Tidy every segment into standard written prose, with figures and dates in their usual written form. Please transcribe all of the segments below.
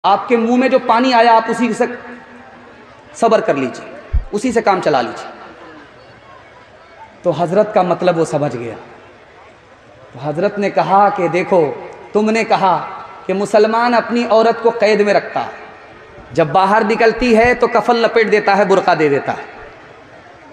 आपके मुंह में जो पानी आया आप उसी से सब्र कर लीजिए, उसी से काम चला लीजिए। तो हज़रत का मतलब वो समझ गया। तो हज़रत ने कहा कि देखो, तुमने कहा कि मुसलमान अपनी औरत को कैद में रखता है, जब बाहर निकलती है तो कफन लपेट देता है, बुर्का दे देता है।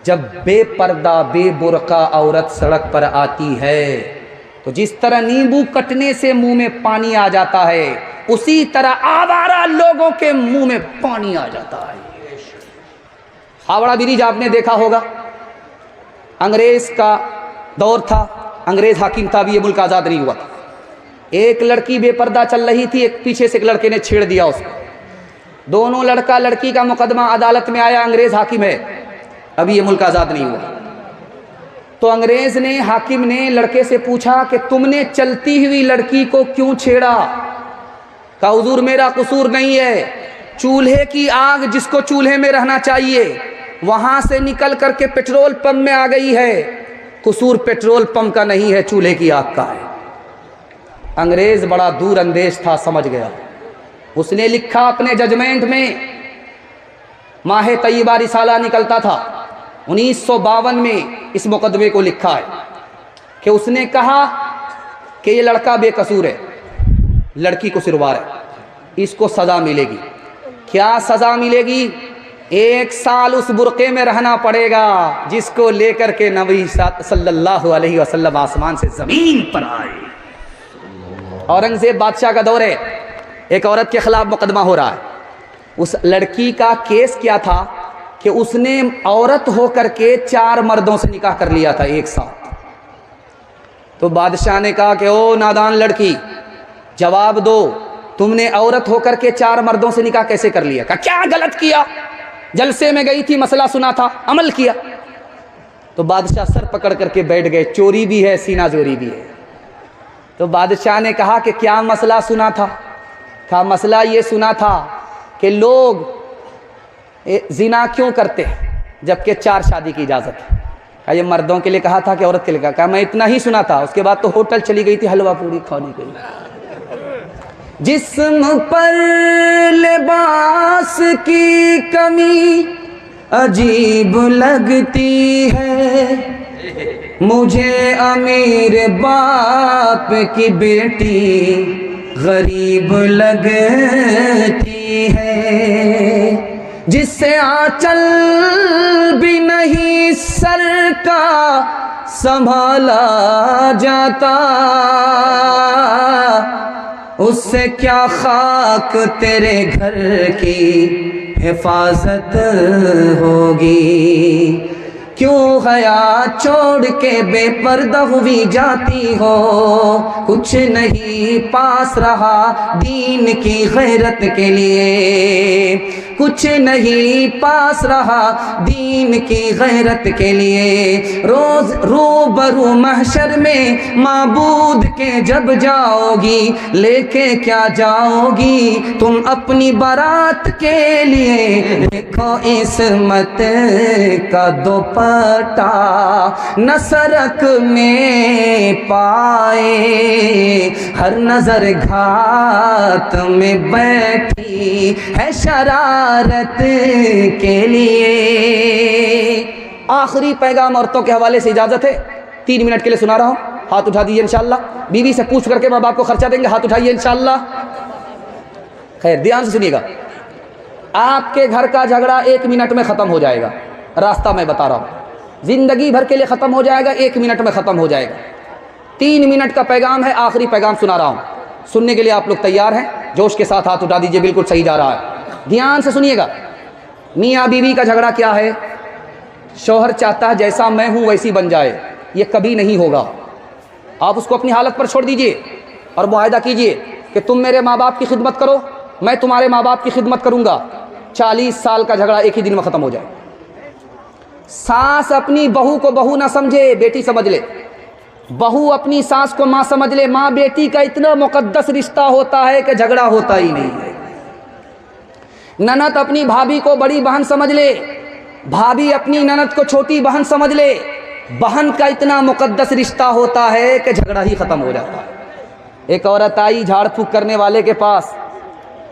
जब बेपर्दा बेबुर्का औरत सड़क पर आती है तो जिस तरह नींबू कटने से मुंह में पानी आ जाता है, उसी तरह आवारा लोगों के मुंह में पानी आ जाता है। हावड़ा ब्रिज आपने देखा होगा, अंग्रेज का दौर था, अंग्रेज हाकिम था, अभी ये मुल्क आज़ाद नहीं हुआ था। एक लड़की बेपर्दा चल रही थी, एक पीछे से एक लड़के ने छेड़ दिया उसको। दोनों लड़का लड़की का मुकदमा अदालत में आया, अंग्रेज हाकिम है, अभी ये मुल्क आज़ाद नहीं हुआ। तो अंग्रेज ने, हाकिम ने लड़के से पूछा कि तुमने चलती हुई लड़की को क्यों छेड़ा? कहा हुजूर मेरा कसूर नहीं है, चूल्हे की आग जिसको चूल्हे में रहना चाहिए वहां से निकल करके पेट्रोल पंप में आ गई है, कसूर पेट्रोल पंप का नहीं है, चूल्हे की आग का है। अंग्रेज बड़ा दूर अंदेश था, समझ गया। उसने लिखा अपने जजमेंट में, माह तैयबा रिसाला निकलता था 1952 में, इस मुकदमे को लिखा है कि उसने कहा कि ये लड़का बेकसूर है, लड़की को सिरवार है, इसको सज़ा मिलेगी। क्या सज़ा मिलेगी? 1 साल उस बुर्के में रहना पड़ेगा जिसको लेकर के नबी सल्लल्लाहु अलैहि वसल्लम आसमान से ज़मीन पर आए। औरंगज़ेब बादशाह का दौर है, एक औरत के खिलाफ मुकदमा हो रहा है। उस लड़की का केस क्या था कि उसने औरत होकर के 4 मर्दों से निकाह कर लिया था एक साथ। तो बादशाह ने कहा कि ओ नादान लड़की, जवाब दो, तुमने औरत होकर के 4 मर्दों से निकाह कैसे कर लिया? कहा क्या गलत किया? जलसे में गई थी, मसला सुना था, अमल किया। तो बादशाह सर पकड़ करके बैठ गए, चोरी भी है सीना जोरी भी है। तो बादशाह ने कहा कि क्या मसला सुना था? कहा मसला ये सुना था कि लोग जिना क्यों करते हैं जबकि 4 शादी की इजाज़त है। कहा ये मर्दों के लिए कहा था कि औरत के लिए कहा? कहा मैं इतना ही सुना था, उसके बाद तो होटल चली गई थी हलवा पूरी खाने के लिए। जिस्म पर लिबास की कमी अजीब लगती है, मुझे अमीर बाप की बेटी गरीब लगती है। जिससे आंचल भी नहीं सर का संभाला जाता, उससे क्या खाक तेरे घर की हिफाजत होगी। क्यों हया छोड़ के बेपर्दा हुई जाती हो, कुछ नहीं पास रहा दीन की गैरत के लिए, कुछ नहीं पास रहा दीन की गैरत के लिए। रोज रूबरू महशर में माबूद के जब जाओगी, लेके क्या जाओगी तुम अपनी बारात के लिए? देखो इस्मत का दोपट्टा न सरक में पाए, हर नजर घात में बैठी है शरारत के लिए। आखिरी पैगाम औरतों के हवाले से इजाजत है, 3 मिनट के लिए सुना रहा हूं, हाथ उठा दीजिए इंशाअल्लाह। बीवी से पूछ करके माँ बाप को खर्चा देंगे, हाथ उठाइए इंशाअल्लाह। खैर ध्यान से सुनिएगा, आपके घर का झगड़ा 1 मिनट में खत्म हो जाएगा। रास्ता मैं बता रहा हूं, जिंदगी भर के लिए खत्म हो जाएगा, 1 मिनट में खत्म हो जाएगा। 3 मिनट का पैगाम है, आखिरी पैगाम सुना रहा हूं, सुनने के लिए आप लोग तैयार हैं? जोश के साथ हाथ उठा दीजिए, बिल्कुल सही जा रहा है। ध्यान से सुनिएगा। मियाँ बीवी का झगड़ा क्या है? शौहर चाहता है जैसा मैं हूं वैसी बन जाए, ये कभी नहीं होगा। आप उसको अपनी हालत पर छोड़ दीजिए और मुआहदा कीजिए कि तुम मेरे माँ बाप की खिदमत करो, मैं तुम्हारे माँ बाप की खिदमत करूंगा। 40 साल का झगड़ा एक ही दिन में खत्म हो जाए। सास अपनी बहू को बहू ना समझे, बेटी समझ ले। बहू अपनी सास को माँ समझ ले। माँ बेटी का इतना मुकद्दस रिश्ता होता है कि झगड़ा होता ही नहीं है। ननद अपनी भाभी को बड़ी बहन समझ ले, भाभी अपनी ननद को छोटी बहन समझ ले। बहन का इतना मुकद्दस रिश्ता होता है कि झगड़ा ही खत्म हो जाता है। एक औरत आई झाड़ फूक करने वाले के पास,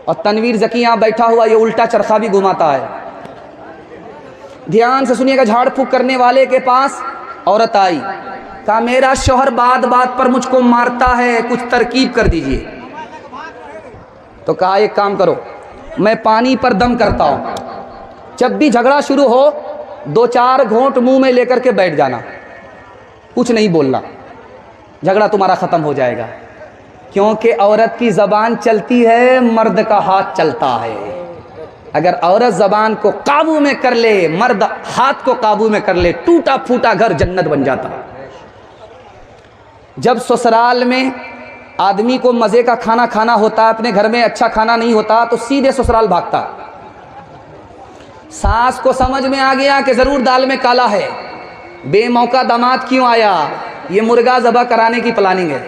और तनवीर ज़की यहाँ बैठा हुआ ये उल्टा चरखा भी घुमाता है। ध्यान से सुनिएगा, झाड़ फूक करने वाले के पास औरत आई, कहा मेरा शौहर बात बात पर मुझको मारता है, कुछ तरकीब कर दीजिए। तो कहा एक काम करो, मैं पानी पर दम करता हूँ, जब भी झगड़ा शुरू हो 2-4 घूंट मुंह में लेकर के बैठ जाना, कुछ नहीं बोलना, झगड़ा तुम्हारा ख़त्म हो जाएगा। क्योंकि औरत की ज़बान चलती है, मर्द का हाथ चलता है। अगर औरत ज़बान को काबू में कर ले, मर्द हाथ को काबू में कर ले, टूटा फूटा घर जन्नत बन जाता है। जब ससुराल में आदमी को मज़े का खाना खाना होता, अपने घर में अच्छा खाना नहीं होता, तो सीधे ससुराल भागता। सास को समझ में आ गया कि ज़रूर दाल में काला है, बेमौका दामाद क्यों आया, ये मुर्गा ज़बह कराने की प्लानिंग है।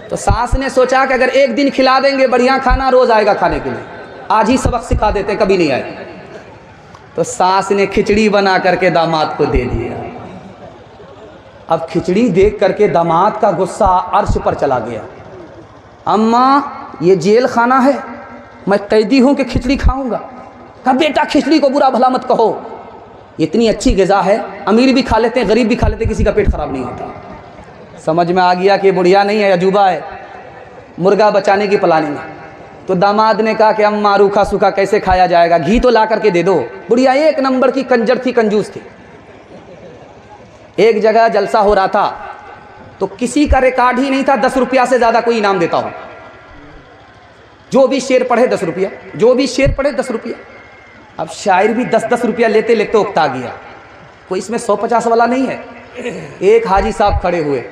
तो सास ने सोचा कि अगर एक दिन खिला देंगे बढ़िया खाना, रोज़ आएगा खाने के लिए, आज ही सबक सिखा देते, कभी नहीं आए। तो सास ने खिचड़ी बना करके दामाद को दे दिया। अब खिचड़ी देख करके दामाद का गुस्सा अर्श पर चला गया। अम्मा ये जेल खाना है, मैं कैदी हूँ कि खिचड़ी खाऊंगा। कहा बेटा खिचड़ी को बुरा भला मत कहो, इतनी अच्छी ग़िज़ा है, अमीर भी खा लेते हैं, गरीब भी खा लेते हैं, किसी का पेट खराब नहीं होता। समझ में आ गया कि बुढ़िया नहीं है, अजूबा है, मुर्गा बचाने की प्लानिंग है। तो दामाद ने कहा कि अम्मा रूखा सूखा कैसे खाया जाएगा, घी तो ला करके दे दो। बुढ़िया एक नंबर की कंजर थी, कंजूस थी। एक जगह जलसा हो रहा था, तो किसी का रिकॉर्ड ही नहीं था 10 रुपया से ज़्यादा कोई इनाम देता हो। जो भी शेर पढ़े 10 रुपया, जो भी शेर पढ़े 10 रुपया। अब शायर भी 10-10 रुपया लेते लेते उकता गया, कोई इसमें 100-50 वाला नहीं है। एक हाजी साहब खड़े हुए,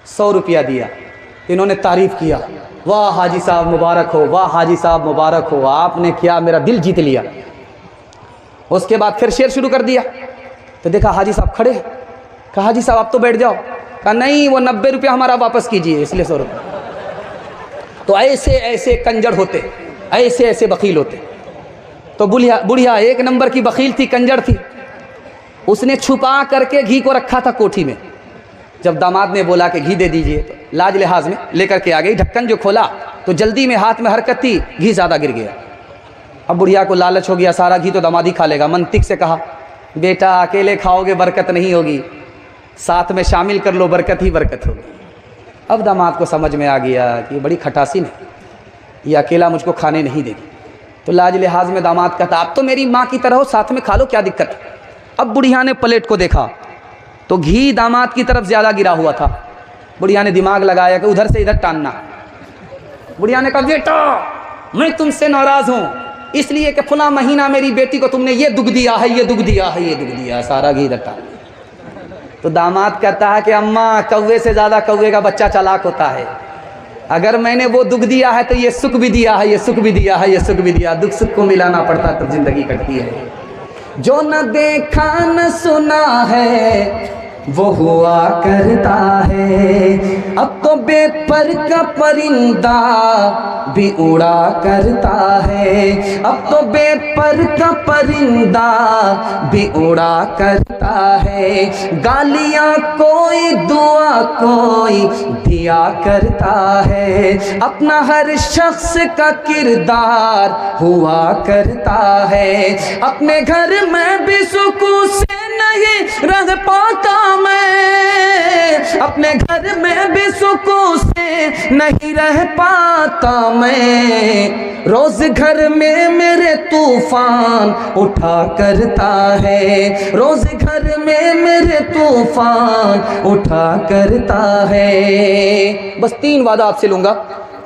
100 रुपया दिया, इन्होंने तारीफ़ किया, वाह हाजी साहब मुबारक हो, वाह हाजी साहब मुबारक हो, आपने क्या मेरा दिल जीत लिया। उसके बाद फिर शेर शुरू कर दिया, तो देखा हाजी साहब खड़े, कहा हाजी साहब आप तो बैठ जाओ। कहा नहीं, वो 90 रुपया हमारा वापस कीजिए, इसलिए 100 रुपये। तो ऐसे ऐसे कंजर होते, ऐसे ऐसे बकील होते। तो बुढ़िया एक नंबर की बकील थी, कंजर थी, उसने छुपा करके घी को रखा था कोठी में। जब दामाद ने बोला कि घी दे दीजिए, तो लाज लिहाज में लेकर के आ गई। ढक्कन जो खोला तो जल्दी में हाथ में हरकत थी, घी ज़्यादा गिर गया। अब बुढ़िया को लालच हो गया, सारा घी तो दामाद ही खा लेगा। मंतिक से कहा बेटा अकेले खाओगे बरकत नहीं होगी, साथ में शामिल कर लो, बरकत ही बरकत होगी। अब दामाद को समझ में आ गया कि ये बड़ी खटासी है, ये अकेला मुझको खाने नहीं देगी। तो लाज लिहाज में दामाद कहता आप तो मेरी माँ की तरह हो, साथ में खा लो, क्या दिक्कत है। अब बुढ़िया ने प्लेट को देखा तो घी दामाद की तरफ ज़्यादा गिरा हुआ था। बुढ़िया ने दिमाग लगाया कि उधर से इधर टानना। बुढ़िया ने कहा बेटा मैं तुमसे नाराज़ हूँ, इसलिए कि फला महीना मेरी बेटी को तुमने ये दुख दिया है, ये दुख दिया है, ये दुख दिया है, सारा घी इधर टान। तो दामाद कहता है कि अम्मा कौवे से ज़्यादा कौवे का बच्चा चालाक होता है, अगर मैंने वो दुख दिया है तो ये सुख भी दिया है, ये सुख भी दिया है, ये सुख भी दिया। दुख सुख को मिलाना पड़ता तब जिंदगी कटती है। जो न देखा न सुना है वो हुआ करता है, अब तो बेपर का परिंदा भी उड़ा करता है, अब तो बेपर का परिंदा भी उड़ा करता है। गालियाँ कोई दुआ कोई दिया करता है, अपना हर शख्स का किरदार हुआ करता है। अपने घर में भी सुकून से नहीं रह पाता मैं, अपने घर में भी सुकून से नहीं रह पाता मैं। रोज घर में मेरे तूफान उठा करता है, रोज घर में मेरे तूफान उठा करता है। बस 3 वादा आपसे लूँगा,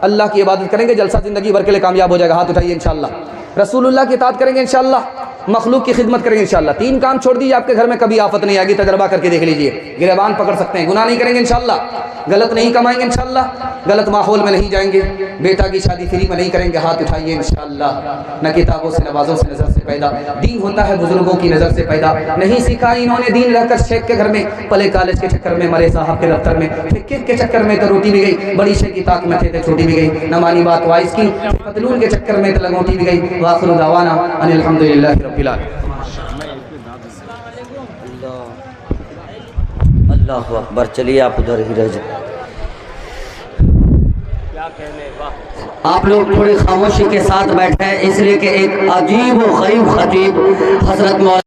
अल्लाह की इबादत करेंगे, जलसा ज़िंदगी भर के लिए कामयाब हो जाएगा। हाथ उठाइए इंशाअल्लाह। रसूलुल्लाह की इताअत करेंगे इंशाअल्लाह, मखलूक की खिदमत करेंगे इंशाअल्लाह। 3 काम छोड़ दीजिए, आपके घर में कभी आफत नहीं आएगी। तजर्बा करके देख लीजिए, गिरबान पकड़ सकते हैं। गुनाह नहीं करेंगे इंशाअल्लाह, गलत नहीं कमाएंगे इंशाअल्लाह, गलत माहौल में नहीं जाएंगे, बेटा की शादी फ्री में नहीं करेंगे। हाथ उठाइए इंशाअल्लाह। न किताबों से नवाज़ों से नज़र से पैदा, दीन होता है बुजुर्गों की नज़र से पैदा। नहीं सीखा इन्होंने दीन रहकर शेख के घर में, पले कॉलेज के चक्कर में, मरे साहब के दफ्तर में, फिक्र के चक्कर में तो रोटी भी गई, बड़ी शेख की ताक में थे तो छोटी भी गई। न मानी बात वाइस की, पतलून के चक्कर में तो लगोटी भी गई। वाखिरु दावाना अनिल हम्दुलिल्लाहि रब्बिल आलमीन। अल्लाहु अकबर। चलिए आप उधर ही रह जाए। क्या कहने, वाह। आप लोग थोड़ी खामोशी के साथ बैठे, इसलिए कि एक अजीब व गरीब खतीब हजरत मौलाना